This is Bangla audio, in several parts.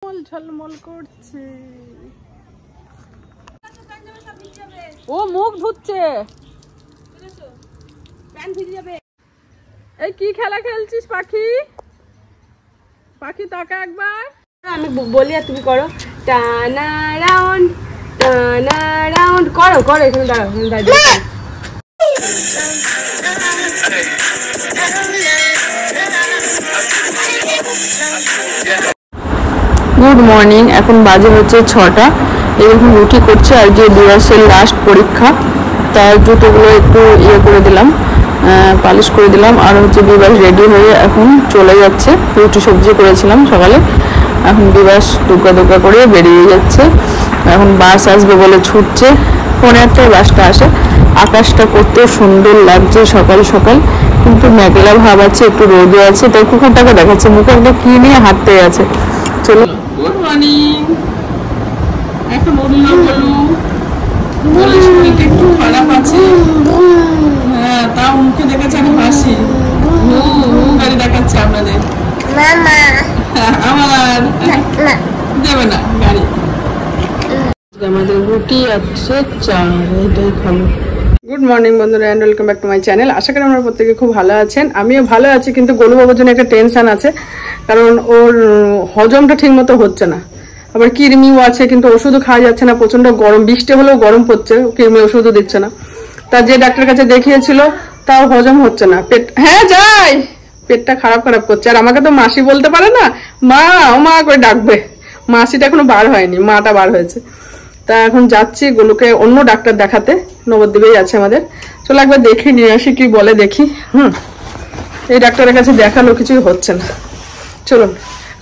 ঝলমল করছে। ও মুখ ধুচ্ছে। এই কি খেলা খেলছিস পাখি? পাখি তাকা একবার। আমি বলি আর তুমি করো। টানা রাউন্ড করো করো। এখানে দাঁড়াও, গুড মর্নিং। এখন বাজে হচ্ছে 6টা। এরকম রুটি করছে আর যে দিবসের লাস্ট পরীক্ষা, তার জুতোগুলো একটু ইয়ে করে দিলাম, পালিশ করে দিলাম। আর হচ্ছে বিবাস রেডি হয়ে এখন চলে যাচ্ছে। রুটি সবজি করেছিলাম সকালে, এখন বিবাস দুগ্গা করে বেরিয়ে যাচ্ছে। এখন বাস আসবে বলে ছুটছে, 5:30টায় বাসটা আসে। আকাশটা কত সুন্দর লাগছে সকাল সকাল, কিন্তু মেঘলা ভাব আছে, একটু রোদও আছে। তাই কুকুরটাকে দেখাচ্ছে, মুখে একটা কি নিয়ে হাঁটতে আছে। চলো, গুড মর্নিং। এখন উঠলাম, বলে শরীরটা একটু খারাপ আছে। হ্যাঁ, তাও মুখে দেখাচ্ছে আমি হাসি। গাড়ি দেখাচ্ছে আপনাদের। আমার দেবে না গাড়ি। আমাদের রুটি আছে, চা, এটাই খাবো। গুড মর্নিং বন্ধুরা, and welcome back to my channel. আশা করি আমরা প্রত্যেকে খুব ভালো আছেন। আমিও ভালো আছি, কিন্তু গোলু বাবুর জন্য একটা টেনশন আছে, কারণ ওর হজমটা ঠিক মতো হচ্ছে না। আবার কৃমিও আছে, কিন্তু ওষুধও খাওয়া যাচ্ছে না। প্রচন্ড গরম, বৃষ্টি হলেও গরম পড়ছে, কৃমি ওষুধও দিচ্ছে না। তার যে ডাক্তারের কাছে দেখিয়েছিল তাও হজম হচ্ছে না। পেট, হ্যাঁ যাই, পেটটা খারাপ করছে। আর আমাকে তো মাসি বলতে পারে না, মা ও মা করে ডাকবে। মাসিটা এখনো বার হয়নি, মাটা বার হয়েছে। তা এখন যাচ্ছি গোলুকে অন্য ডাক্তার দেখাতে, নবদ্বীপেই আছে আমাদের। চলো একবার দেখি নিয়ে আসি, কি বলে দেখি। এই ডাক্তারের কাছে দেখালো, কিছুই হচ্ছে না। চলুন।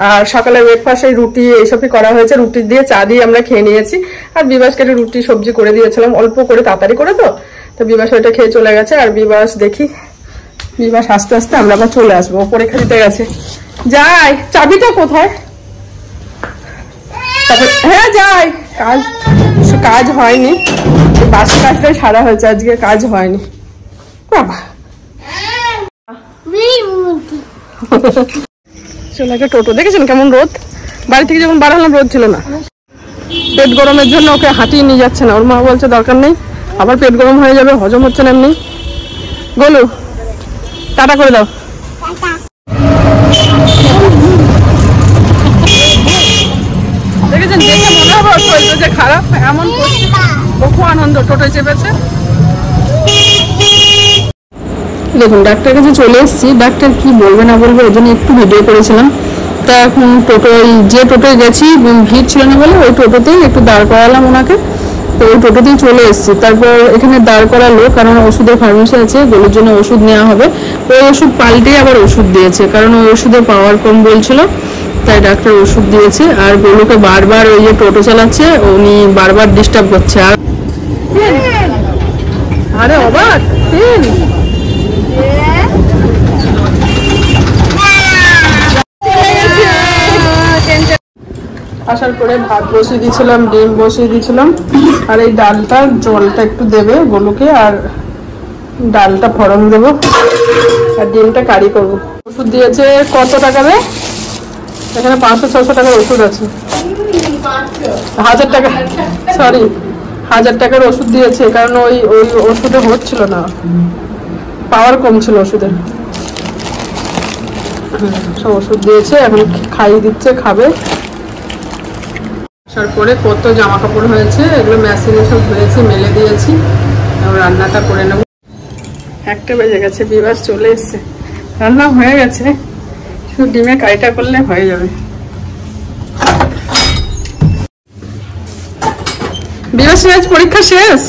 আর সকালে ব্রেকফাস্টে রুটি এইসবই করা হয়েছে, রুটি দিয়ে চা দিয়ে আমরা খেয়ে নিয়েছি। আর বিবাসকে রুটি সবজি করে দিয়েছিলাম, অল্প করে, তাড়াতাড়ি করে। তো বিবাস ওইটা খেয়ে চলে গেছে। আর বিবাস দেখি, বিবাস আস্তে আস্তে আমরা আবার চলে আসবো। পরীক্ষা দিতে গেছে। যাই, চাবিটা কোথায়? হ্যাঁ যাই। কাজ হয়নি, বাসের কাজটাই সারা হয়েছে, আজকে কাজ হয়নি। বাবা চলে একটা টোটো, দেখেছেন কেমন রোদ? বাড়ি থেকে যখন বার হলাম রোদ ছিল না। পেট গরমের জন্য ওকে হাঁটিয়ে নিয়ে যাচ্ছে না, ওর মা বলছে দরকার নেই, আবার পেট গরম হয়ে যাবে, হজম হচ্ছে না এমনি। গোলু টাটা করে দাও। দেখেছেন, দেখে মনে হবে শরীর যে খারাপ, এমন বহু আনন্দ টোটোয় চেপেছে। দেখুন, ডাক্তারের কাছে চলে এসেছি। ডাক্তার কি বলবে না বলবে ওই জন্য একটু ভিডিও করেছিলাম। তা এখন যে টোটোয় গেছি, ভিড় ছিল না বলে ওই টোটোতেই একটু দাঁড় করালাম ওনাকে। তো ওই টোটোতেই চলে এসেছি। তারপর এখানে দাঁড় করালো, কারণ ওষুধের ফার্মেসি আছে, গোলুর জন্য ওষুধ নেওয়া হবে। ওই ওষুধ পাল্টে আবার ওষুধ দিয়েছে, কারণ ওই ওষুধের পাওয়ার কম বলছিল, তাই ডাক্তার ওষুধ দিয়েছে। আর গোলুকে বারবার ওই যে টোটো চালাচ্ছে, উনি বারবার ডিস্টার্ব করছে। আর আরে অবাক আসার পরে ভাত বসিয়ে দিয়েছিলাম, ডিম বসিয়ে দিয়েছিলাম। আর এই ডালটা, জলটা একটু দেবে গোলুকে, আর ডালটা ফোড়ন দেবো, আর ডিমটা কারি করবো। ওষুধ দিয়েছে কত টাকা রে? এখানে 500-600 টাকার ওষুধ আছে। 1000 টাকা, সরি 1000 টাকার ওষুধ দিয়েছে, কারণ ওই ওষুধে হচ্ছিল না, পাওয়ার কম ছিল ওষুধের। সব ওষুধ দিয়েছে, এখন খাইয়ে দিচ্ছে, খাবে। আসার পরে কত জামা কাপড় হয়েছে, এগুলো মেশিনে সব ধুয়েছি, মেলে দিয়েছি। রান্নাটা করে নেব। 1টা বেজে গেছে, বিবাস চলে এসছে। রান্না হয়ে গেছে, শুধু ডিমের কারিটা করলে হয়ে যাবে। বিবাসের আজ পরীক্ষা শেষ।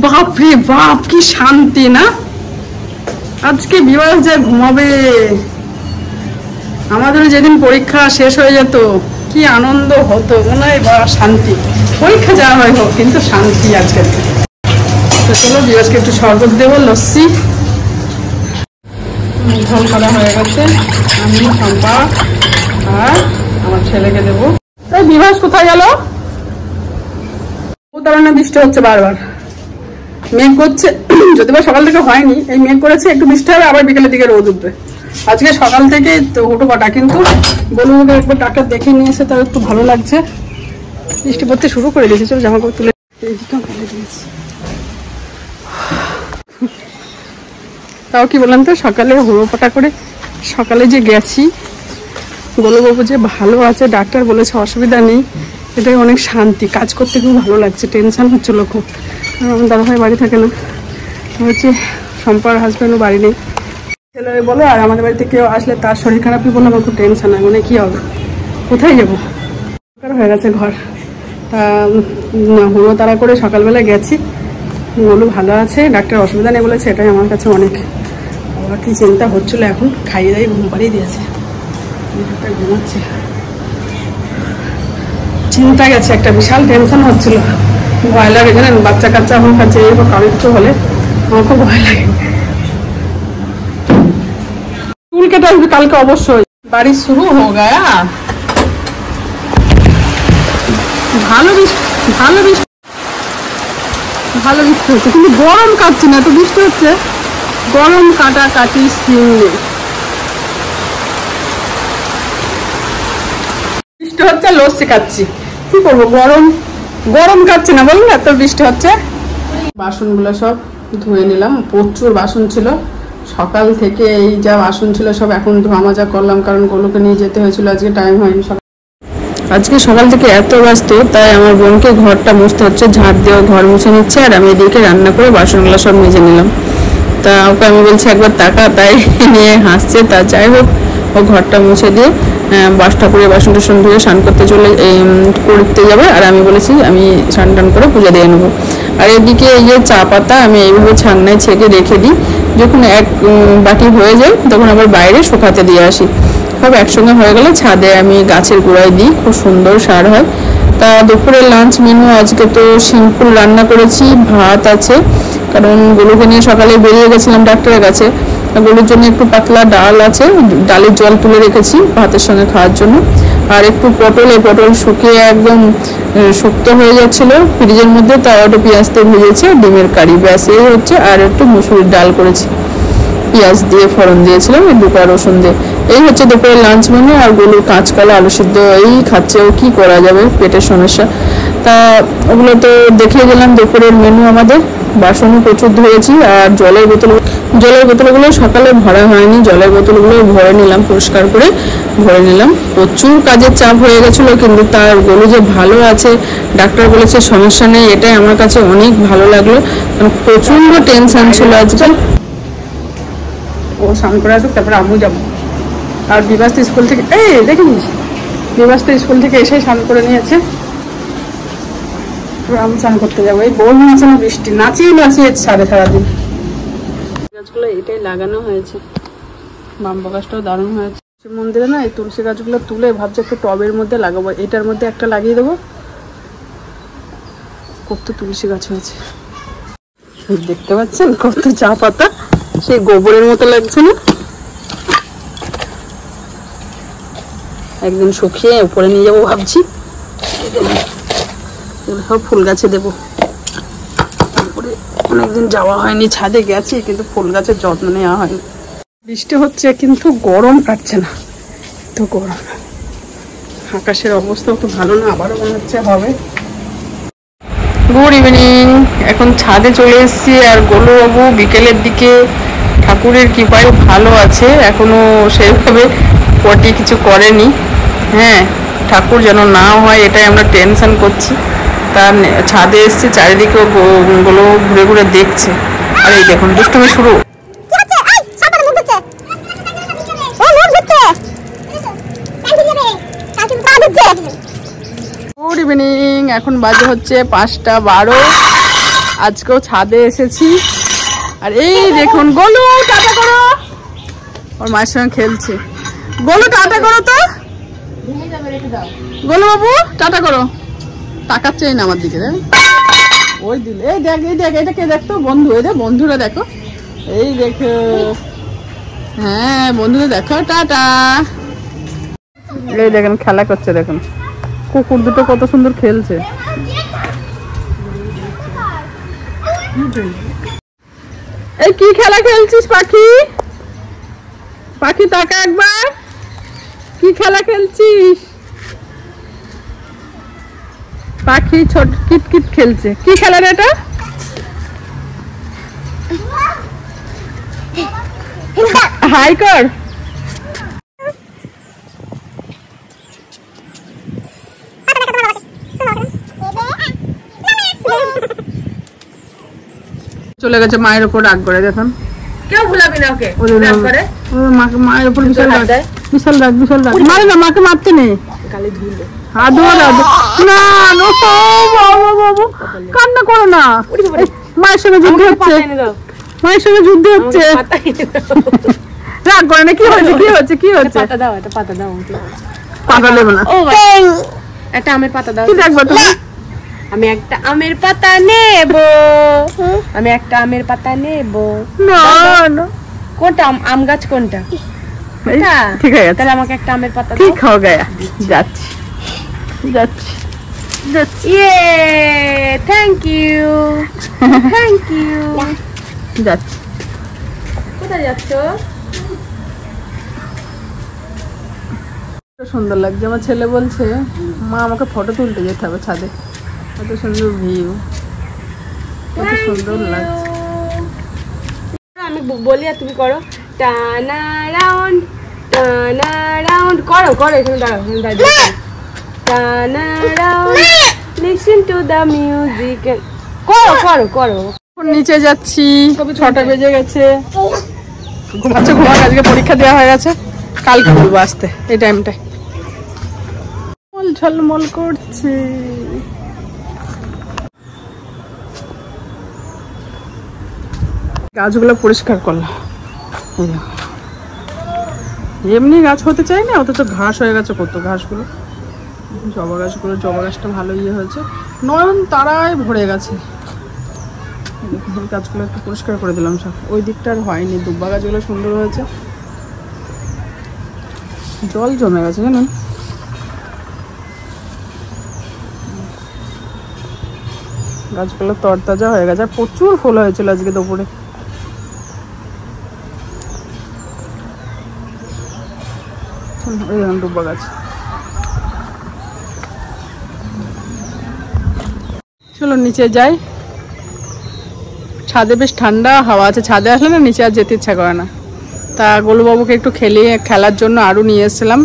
বাপ রে বাপ, কি শান্তি না! আজকে বিবাস যা ঘুমাবে। আমাদের যেদিন পরীক্ষা শেষ হয়ে যেত কি আনন্দ হতো, মনে হয় বা শান্তি। পরীক্ষা যাওয়া হয় হোক, কিন্তু শান্তি আজকে। তো চলো, বিবাসকে একটু শরবত দেবো, লস্যি। ঝোল করা হয়ে গেছে, আমি সম্পা আর আমার ছেলেকে দেবো। এই বিবাস কোথায় গেল? উদাহরণে বৃষ্টি হচ্ছে বারবার, মেঘ করছে, যদি বা সকাল থেকে হয়নি, এই মেঘ করেছে, একটু বৃষ্টি হবে, আবার বিকেলের দিকে রোদ উঠবে। আজকে সকাল থেকে তো হুটোপাটা, কিন্তু গোলুকে একবার ডাক্তার দেখে নিয়ে এসে তার একটু ভালো লাগছে। বৃষ্টি পড়তে শুরু করে দিয়েছে, চলো জামা কাপড় তুলে দিয়েছি। তাও কি বললাম তো, সকালে হুড়োপাটা করে সকালে যে গেছি, গোলুবাবু যে ভালো আছে, ডাক্তার বলেছে অসুবিধা নেই, এটাই অনেক শান্তি। কাজ করতে খুব ভালো লাগছে, টেনশন হচ্ছিলো খুব, কারণ আমার দাদাভাই বাড়ি থাকে না, হচ্ছে সম্পার হাজব্যান্ডও বাড়ি নেই। ছেলে বলো, আর আমাদের বাড়িতে কেউ আসলে তার শরীর খারাপই বলে আমার খুব টেনশন হয়, মানে কী হবে, কোথায় যাবো, হয়ে গেছে ঘর। তা হুড়ো তাড়া করে সকালবেলা গেছি, বলু ভালো আছে, ডাক্তার অসুবিধা নেই বলেছে, এটাই আমার কাছে অনেক। আমার কি চিন্তা হচ্ছিলো, এখন খাইয়ে দাইয়ে ঘুম পাড়িয়ে দিয়েছে, ঘুমাচ্ছে। চিন্তা গেছে, একটা বিশাল টেনশন হচ্ছিল, ভয় লাগে জানেন, বাচ্চা কাচ্চা আমার কাছে এরকম কারো কিছু হলে আমার খুব ভয় লাগে। চুল কেটে আসবে কালকে অবশ্যই। বাড়ি শুরু হো গায়া, ভালো বৃষ্টি হচ্ছে, কিন্তু গরম কাটছে না, তো বৃষ্টি হচ্ছে, গরম কাটাকাটি স্কিন নেই। বৃষ্টি হচ্ছে, লস্যি খাচ্ছি, কি করবো, গরম কাটছে না বলুন, এত বৃষ্টি হচ্ছে। বাসনগুলো সব ধুয়ে নিলাম, প্রচুর বাসন ছিল সকাল থেকে, এই যা বাসন ছিল সব এখন ধোয়া মাজা করলাম, কারণ গোলুকে নিয়ে যেতে হয়েছিল, আজকে টাইম হয়নি। আজকে সকাল থেকে এত ব্যস্ত, তাই আমার বোনকে ঘরটা মুছতে হচ্ছে, ঝাড় দিয়ে ঘর মুছে নিচ্ছে, আর আমি এদিকে রান্না করে বাসনগুলো সব মেজে নিলাম। তা ওকে আমি বলছি একবার টাকা, তাই নিয়ে হাসছে। তা যাই হোক, ও ঘরটা মুছে দিয়ে ঠাকুরের বাসন টাসন ধুয়ে স্নান করতে যাবে, আর আমি বলেছি আমি স্নান টান করে পূজা দিয়ে নেবো। আর এদিকে এই যে চা পাতা আমি এইভাবে ছাগনায় ছেঁকে রেখে দিই, যখন এক বাটি হয়ে যায় তখন আবার বাইরে শুকাতে দিয়ে আসি। সব একসঙ্গে হয়ে গেলে ছাদে আমি গাছের গোড়ায় দিই, খুব সুন্দর সার হয়। তা দুপুরের লাঞ্চ মেনু আজকে তো সিম্পল রান্না করেছি, ভাত আছে, কারণ গোলুকে নিয়ে সকালে বেরিয়ে গেছিলাম ডাক্তারের কাছে, গোলুর জন্য একটু পাতলা ডাল আছে, ডালের জল তুলে রেখেছি ভাতের সঙ্গে খাওয়ার জন্য, আর একটু পটল শুকিয়ে একদম শক্ত হয়ে যাচ্ছিল ফ্রিজের মধ্যে, তা একটু পেঁয়াজ দিয়ে ভেজেছে, ডিমের কারি, ব্যাস এই হচ্ছে। আর একটু মুসুরির ডাল করেছি, পেঁয়াজ দিয়ে ফোড়ন দিয়েছিলাম, এই দুটো রসুন দিয়ে। এই হচ্ছে দুপুরের লাঞ্চ মেনু। আর গোলুর কাঁচকলা আলু সিদ্ধ এই খাচ্ছে, ও কি করা যাবে, পেটের সমস্যা। তা ওগুলো তো দেখিয়ে গেলাম দুপুরের মেনু আমাদের। বাসনও প্রচুর ধুয়েছি, আর জলের বোতলগুলো সকালে ভরা হয়নি, জলের বোতলগুলো ভরে নিলাম, পরিষ্কার করে ভরে নিলাম। প্রচুর কাজের চাপ হয়ে গেছিলো, কিন্তু তার গোলু যে ভালো আছে, ডাক্তার বলেছে সমস্যা নেই, এটাই আমার কাছে অনেক ভালো লাগলো। প্রচন্ড টেনশন ছিল আজকে। ও স্নান করে আসুক, তারপরে আমিও যাবো। আর বিবাস তো স্কুল থেকে দেখিস, বিবাস তো স্কুল থেকে এসে স্নান করে নিয়েছে, আমি স্নান করতে যাবো। এই বউ আছে না, বৃষ্টি নাচিয়ে সারাদিন। গাছগুলো এটাই লাগানো হয়েছে, বাম্বু গাছটাও দারুণ হয়েছে। মন্দিরে না এই তুলসী গাছগুলো তুলে ভাবছি একটু টবের মধ্যে লাগাবো, এটার মধ্যে একটা লাগিয়ে দেবো। কত তুলসী গাছ হয়েছে দেখতে পাচ্ছেন, কত চা পাতা, সেই গোবরের মতো লাগছে না? একদিন শুকিয়ে উপরে নিয়ে যাবো ভাবছি, সব ফুল গাছে দেবো। তারপরে অনেকদিন যাওয়া হয়নি, ছাদে গেছি কিন্তু ফুল গাছের যত্ন নেওয়া হয়নি। বৃষ্টি হচ্ছে কিন্তু গরম কাটছে না, তো গরম। আকাশের অবস্থাও তো ভালো না, আবারও মনে হচ্ছে হবে। গুড ইভিনিং, এখন ছাদে চলে এসেছি। আর গোলুবাবু বিকেলের দিকে ঠাকুরের কৃপায় ভালো আছে, এখনো সেইভাবে পটি কিছু করেনি। হ্যাঁ, ঠাকুর যেন না হয় এটাই আমরা টেনশন করছি। তার ছাদে এসছে, চারিদিকে গুলো ঘুরে ঘুরে দেখছে। আর এই দেখুন দুষ্টুমি শুরু। গুড ইভিনিং, এখন বাজে হচ্ছে 5:12। আজকেও ছাদে এসেছি, আর এই দেখুন গোলু টাটা করো, ওর মায়ের সঙ্গে খেলছে। গোলু টাটা করো তো, গোলু বাবু টাটা করো। তাকাচ্ছে না আমার দিকে, ওই দিল। এই দেখ এটা কে দেখতো, বন্ধু, এই দেখ বন্ধুরা দেখো, এই দেখো, হ্যাঁ বন্ধুরা দেখো, টাটা। এই দেখেন খেলা করছে, দেখুন কুকুর দুটো কত সুন্দর খেলছে। এই কি খেলা খেলছিস পাখি? পাখি তাকা একবার, কি খেলা খেলছিস? পাখি ছোট কিটকিট খেলছে, কি খেলা রে এটা? হাই কর। চলে গেছে মায়ের উপর রাগ করে, দেখুন কেউ ভুলাবি না ওকে। মায়ের উপর বিশাল রাগ, বিশাল রাগ, বিশাল রাগ। মারে না, মাকে মারতে নেই, কান্না করো না। মায়ের সঙ্গে যুদ্ধ হচ্ছে, মায়ের সঙ্গে যুদ্ধ হচ্ছে। রাগ করে না, কি হচ্ছে, কি হচ্ছে, কি হচ্ছে? পাতা দাও, একটা পাতা দাও। পাতা দেবো না, একটা আমের পাতা দাও। কি দেখবো তুমি? আমি একটা আমের পাতা নেব, আমি একটা আমের পাতা নেব। না না, কোনটা আম গাছ কোনটা? ঠিক আছে, তাহলে আমাকে একটা আমের পাতা কি দাও। খাও গায়া? যাচ্ছি যাচ্ছি যাচ্ছি। ইয়ে, থ্যাংক ইউ, থ্যাংক ইউ। যাচ্ছি। কোথায় যাচ্ছ? সুন্দর লাগছে। আমার ছেলে বলছে মা আমাকে ফটো তুলতে যেতে হবে ছাদে, কত সুন্দর ভিউ, কত সুন্দর লাগছে। আমি বলি আর তুমি করো। টানা রাউন্ড, টানা রাউন্ড। করো করো, এখানে দাঁড়াও, এখানে দাঁড়াও। টানা round, listen to the music. করো করো করো। নিচে যাচ্ছি, 6টা বেজে গেছে। ঘুমাচ্ছে, ঘুমাক, আজকে পরীক্ষা দেওয়া হয়ে গেছে, কালকে বলবো আসতে এই টাইমটায়। ঝলমল করছে। গাছগুলো পরিষ্কার করলাম, এমনি গাছ হতে চাই না, অথচ ঘাস হয়ে গেছে কত। ঘাসগুলো, জবা গাছগুলো, জবা গাছটা ভালো ইয়ে হয়েছে, নয়ন তারায় ভরে গেছে। গাছগুলো একটু পরিষ্কার করে দিলাম সব। ওই দিকটা আর হয়নি, দুব্বা গাছগুলো সুন্দর হয়েছে, জল জমে গেছে জানেন। গাছগুলো তরতাজা হয়ে গেছে, আর প্রচুর ফুল হয়েছিল আজকে দুপুরে। দুব্বা গাছ। চলো নিচে যাই, ছাদে বেশ ঠান্ডা হাওয়া আছে। ছাদে আসলে না নিচে আর যেতে ইচ্ছা করে না। তা গোলুবাবুকে একটু খেলার জন্য আরও নিয়ে এসেছিলাম।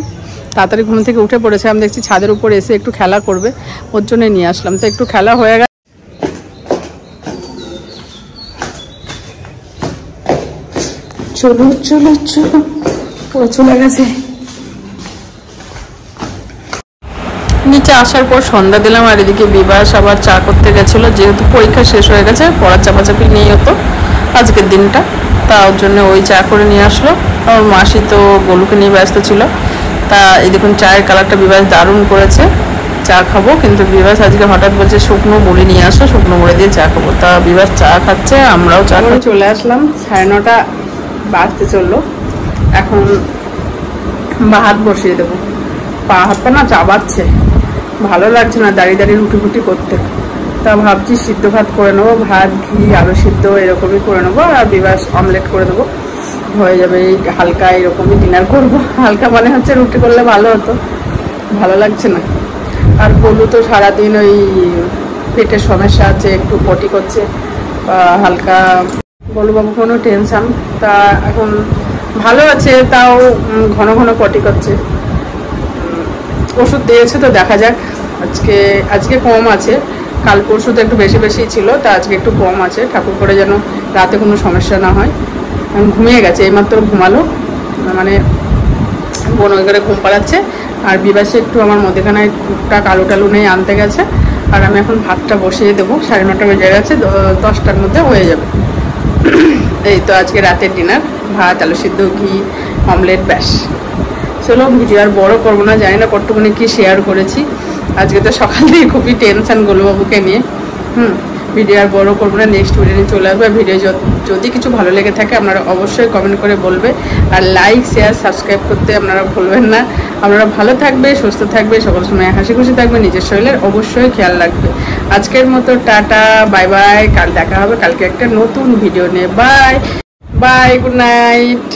তাড়াতাড়ি ঘুম থেকে উঠে পড়েছে, আমি দেখছি ছাদের উপর এসে একটু খেলা করবে, ওর জন্যই নিয়ে আসলাম। তো একটু খেলা হয়ে গেছে। চলো চলো চলো, পুরো চলে গেছে। নিচে আসার পর সন্ধ্যা দিলাম, আর এদিকে বিবাস আবার চা করতে গেছিলো, যেহেতু পরীক্ষা শেষ হয়ে গেছে, পড়ার চাপাচাপি নেই হতো আজকের দিনটা, তার জন্য ওই চা করে নিয়ে আসলো। আমার মাসি তো গোলুকে নিয়ে ব্যস্ত ছিল। তা এই দেখুন চায়ের কালারটা বিবাস দারুণ করেছে। চা খাবো, কিন্তু বিবাস আজকে হঠাৎ বলছে শুকনো মুড়ি নিয়ে আসো, শুকনো মুড়ি দিয়ে চা খাবো। তা বিবাস চা খাচ্ছে, আমরাও চা খাবো। চলে আসলাম, 9:30 বাজতে চললো। এখন ভাত বসিয়ে দেবো। পা হাতটা না চাবাচ্ছে, ভালো লাগছে না দাঁড়িয়ে দাঁড়িয়ে রুটি ফুটি করতে। তা ভাবছি সিদ্ধ ভাত করে নেবো, ভাত ঘি আলু সিদ্ধ এরকমই করে নেবো, আর বিবাস অমলেট করে দেবো, হয়ে যাবে। এই হালকা এরকমই ডিনার করবো। হালকা মানে হচ্ছে রুটি করলে ভালো হতো, ভালো লাগছে না। আর গোলু তো সারাদিন ওই পেটের সমস্যা আছে, একটু পটি করছে, হালকা। গোলুবাবু কোনো টেনশন, তা এখন ভালো আছে, তাও ঘন ঘন পটি করছে। ওষুধ দিয়েছে, তো দেখা যাক। আজকে কম আছে, কাল পরশু তো একটু বেশি বেশি ছিল, তা আজকে একটু কম আছে। ঠাকুর করে যেন রাতে কোনো সমস্যা না হয়। ঘুমিয়ে গেছে, এইমাত্র ঘুমালো, মানে বোন ওই করে ঘুম পাড়াচ্ছে। আর বিবাসে একটু আমার মধ্যেখানায় টুকটাক আলু টালু নেই, আনতে গেছে। আর আমি এখন ভাতটা বসিয়ে দেবো, 9:30 বেজে গেছে, 10টার মধ্যে হয়ে যাবে। এই তো আজকে রাতের ডিনার, ভাত আলু সিদ্ধ ঘি অমলেট, ব্যাস। চলো ভিডিও আর বড় করবো না, জানি না কতটুকুনি কি শেয়ার করেছি। আজকে তো সকাল থেকে খুবই টেনশন গোলুবাবুকে নিয়ে। ভিডিও আর বড় করবো না, নেক্সট ভিডিও নিয়ে চলে আসবে। ভিডিও যদি কিছু ভালো লেগে থাকে আপনারা অবশ্যই কমেন্ট করে বলবে, আর লাইক শেয়ার সাবস্ক্রাইব করতে আপনারা ভুলবেন না। আপনারা ভালো থাকবে, সুস্থ থাকবে, সকল সময় হাসি খুশি থাকবে, নিজের শরীরের অবশ্যই খেয়াল রাখবে। আজকের মতো টাটা, বাই বাই। কাল দেখা হবে কালকে একটা নতুন ভিডিও নিয়ে। Bye bye, good night.